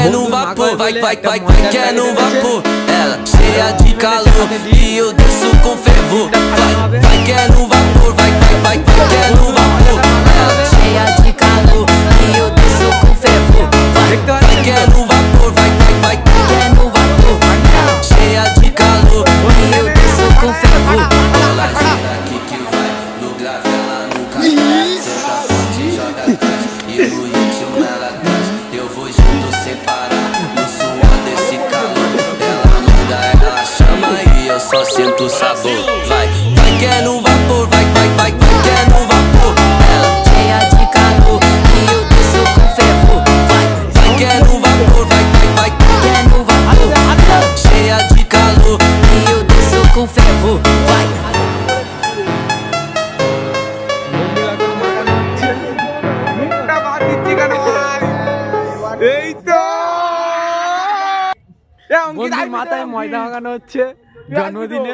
quer no vapor, vai quer no vapor. Ela cheia de calor e eu desço com fervor. Vai quer no vapor, vai quer no vapor. Ela cheia de calor e eu desço com fervor. Vai quer no vapor, vai quer no vapor. Ela cheia de calor e eu desço com fervor. Ela gira aqui que vai no grave, ela nunca cai. Senta forte, joga atrás e no ritmo ela traz. Eu vou junto sem parar no suor desse calor. Ela manda, ela chama e eu só sinto o sabor. Vai quer no vapor, vai quer no vapor. Ela cheia de calor e eu desço com fervor. Vai quer no vapor, vai quer no vapor. Ela cheia de calor e eu desço com fervor. Vai. বন্ধুর মাথায় ময়দা লাগানো হচ্ছে জন্মদিনে।